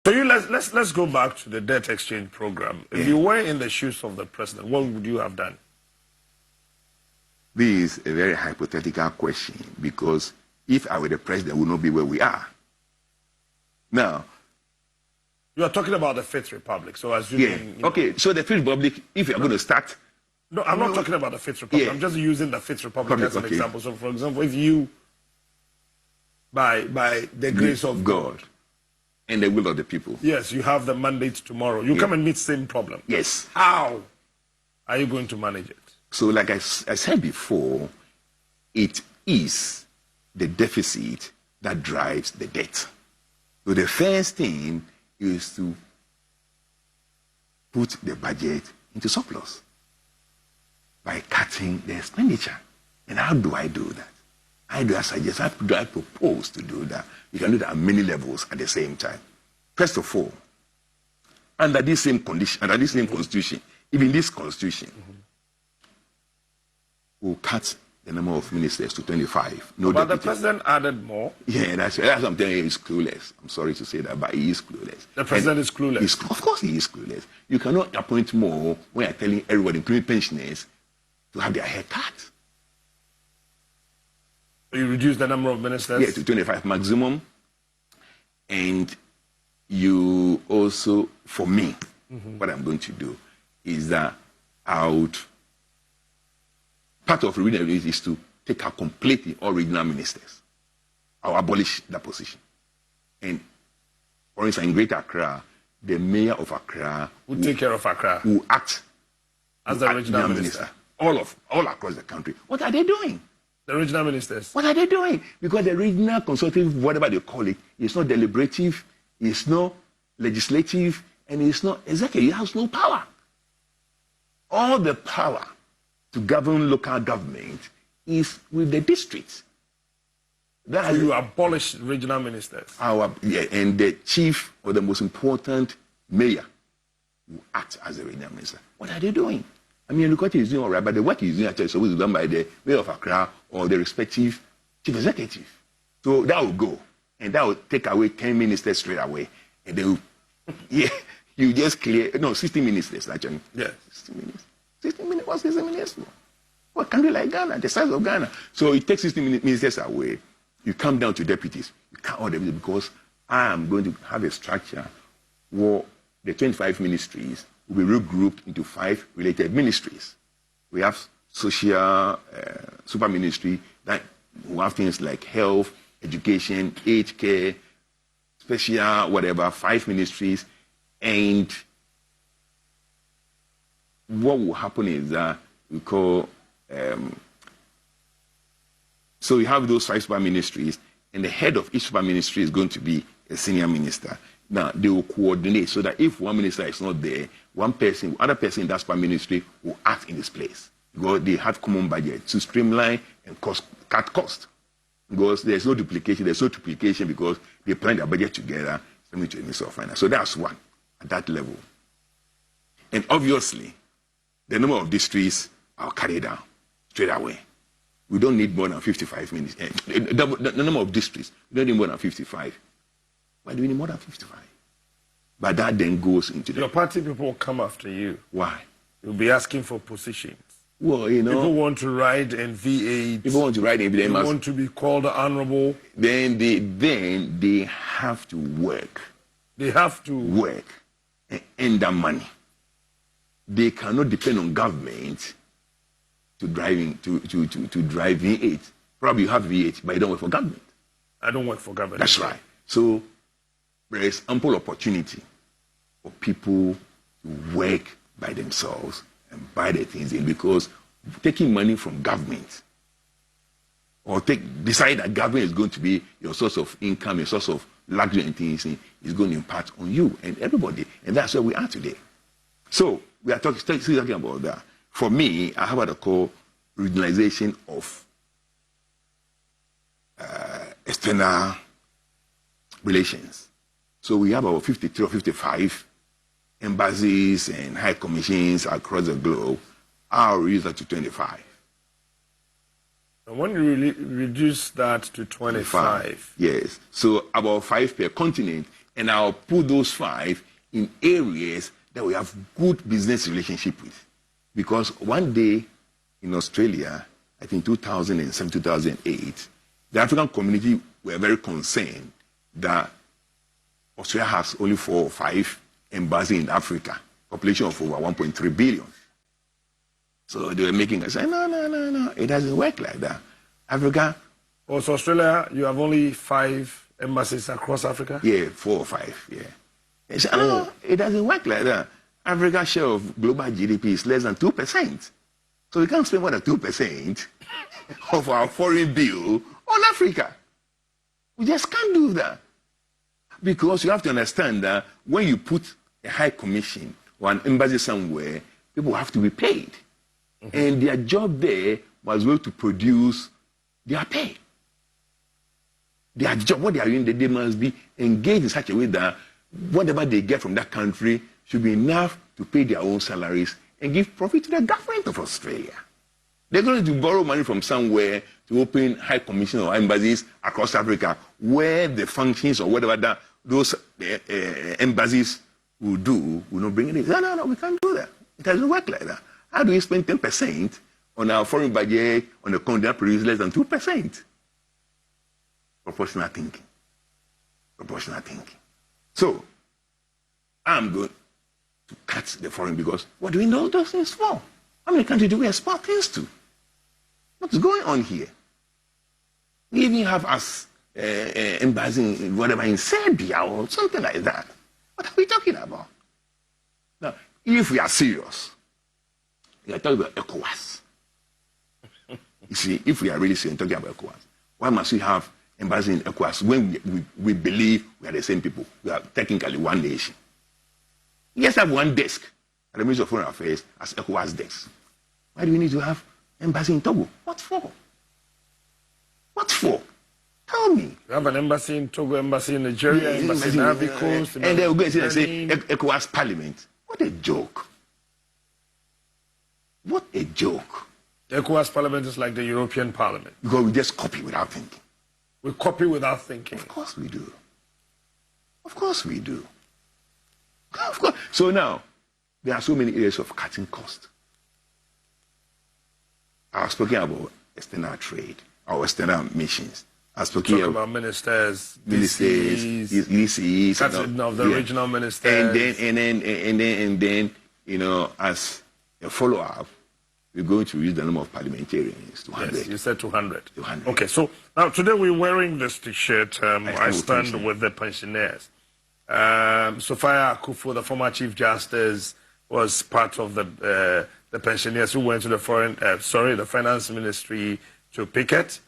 So let's go back to the debt exchange program. If you were in the shoes of the president, what would you have done? This is a very hypothetical question, because if I were the president, we would not be where we are. Now, you are talking about the Fifth Republic, so assuming... Yeah, okay, so the Fifth Republic, if you're going to start... No, I'm not talking about the Fifth Republic. I'm just using the Fifth Republic as an example. So, for example, if you, by the grace of God and the will of the people, yes, you have the mandate tomorrow, you come and meet same problem. Yes. How are you going to manage it? So, like I said before, it is the deficit that drives the debt. So the first thing is to put the budget into surplus by cutting the expenditure. And how do I do that? How do I propose to do that? You can do that at many levels at the same time. First of all, under this same condition, under this same constitution, even this constitution, we'll cut the number of ministers to 25. No, but the president added more. Yeah, that's what I'm telling you. He's clueless. I'm sorry to say that, but he is clueless. The president is clueless. Of course he is clueless. You cannot appoint more when you're telling everybody, including pensioners, to have their hair cut. You reduce the number of ministers? Yeah, to 25 maximum. And you also, for me, what I'm going to do is that part of regional is to take out completely all regional ministers. I'll abolish that position. And for instance, in Greater Accra, the mayor of Accra will take care of Accra. Will act as the regional minister. All across the country. What are they doing? The regional ministers. What are they doing? Because the regional consultative, whatever they call it, is not deliberative, it's not legislative, and it's not executive. It has no power. All the power to govern local government is with the districts. So you abolish regional ministers? And the chief or the most important mayor will act as a regional minister. What are they doing? I mean, look what he's doing all right, but the work he's doing actually is supposed to be done by the mayor of Accra or the respective chief executive. So that will go, and that will take away 10 ministers straight away. And then, you just clear, 60 ministers actually. Yeah. 60 ministers. 60 ministers, what's 60 ministers for? What country like Ghana, the size of Ghana? So it takes 60 ministers away. You come down to deputies. You count all them because I am going to have a structure where the 25 ministries will be regrouped into 5 related ministries. We have social super ministry that will have things like health, education, aged care, special whatever, 5 ministries. And what will happen is that we call, so we have those 5 super ministries, and the head of each super ministry is going to be a senior minister. Now, they will coordinate so that if one minister is not there, other person in that super ministry will act in his place. Because they have common budget to streamline and cut cost. Because there's no duplication because they plan their budget together, to the Minister of Finance. So that's one, at that level. And obviously, the number of districts are carried down straight away. We don't need more than 55 ministers. The number of districts, we don't need more than 55. Why do we need more than 55? But that then goes into your party people will come after you. Why? You'll be asking for positions. Well, people want to ride in V8. People want to ride in V8. They want to be called the honorable. Then they have to work. They have to work and earn that money. They cannot depend on government to drive V8. Probably you have V8, but you don't work for government. I don't work for government. That's right. So there is ample opportunity for people to work by themselves and buy the things in, because taking money from government or decide that government is going to be your source of income, your source of luxury and things, is going to impact on you and everybody. And that's where we are today. So we are talking about that. For me, I have what I call regionalization of external relations. So we have about 53 or 55 embassies and high commissions across the globe. I'll reduce that to 25. And when you reduce that to 25? Yes. So about 5 per continent, and I'll put those 5 in areas that we have good business relationship with. Because one day in Australia, I think 2007, 2008, the African community were very concerned that Australia has only 4 or 5 embassies in Africa, population of over 1.3 billion. So they were making us say, no, it doesn't work like that. Africa. Also, Australia, you have only 5 embassies across Africa? Yeah, 4 or 5, yeah. They said, no, it doesn't work like that. Africa's share of global GDP is less than 2%. So we can't spend more than 2% of our foreign bill on Africa. We just can't do that. Because you have to understand that when you put a high commission or an embassy somewhere, people have to be paid. And their job there was well to produce their pay. Their job, what they are doing, they must be engaged in such a way that whatever they get from that country should be enough to pay their own salaries and give profit to the government of Australia. They're going to borrow money from somewhere to open high commission or embassies across Africa where the functions or whatever that those embassies will do will not bring it in. No, we can't do that. It doesn't work like that. How do we spend 10% on our foreign budget on a country that produces less than 2%? Proportional thinking. Proportional thinking. So, I'm going to cut the foreign because what do we know those things for? How many countries do we export things to? What's going on here? We even have us embassy in whatever in Serbia or something like that. What are we talking about? Now, if we are serious, we are talking about ECOWAS. You see, if we are really serious talking about ECOWAS, why must we have embassy in ECOWAS when we believe we are the same people? We are technically one nation. We just have one desk at the Ministry of Foreign Affairs as ECOWAS desk. Why do we need to have embassy in Togo? What for? What for? Tell me. You have an embassy in Togo, embassy in Nigeria, embassy in Ivory Coast. And they will go and say ECOWAS Parliament. What a joke. What a joke. The ECOWAS Parliament is like the European Parliament. Because we just copy without thinking. We copy without thinking. Of course we do. Of course we do. Of course. So now, there are so many areas of cutting cost. I was speaking about external trade, our external missions. I was speaking about ministers, DCs, cutting of the regional ministers. And then, you know, as a follow-up, we're going to reduce the number of parliamentarians to 100. Yes, you said 200. 200. Okay, so now today we're wearing this T-shirt. I stand with the pensioners. Sophia Akufo, the former Chief Justice, was part of the pensioners who went to the Finance Ministry to picket.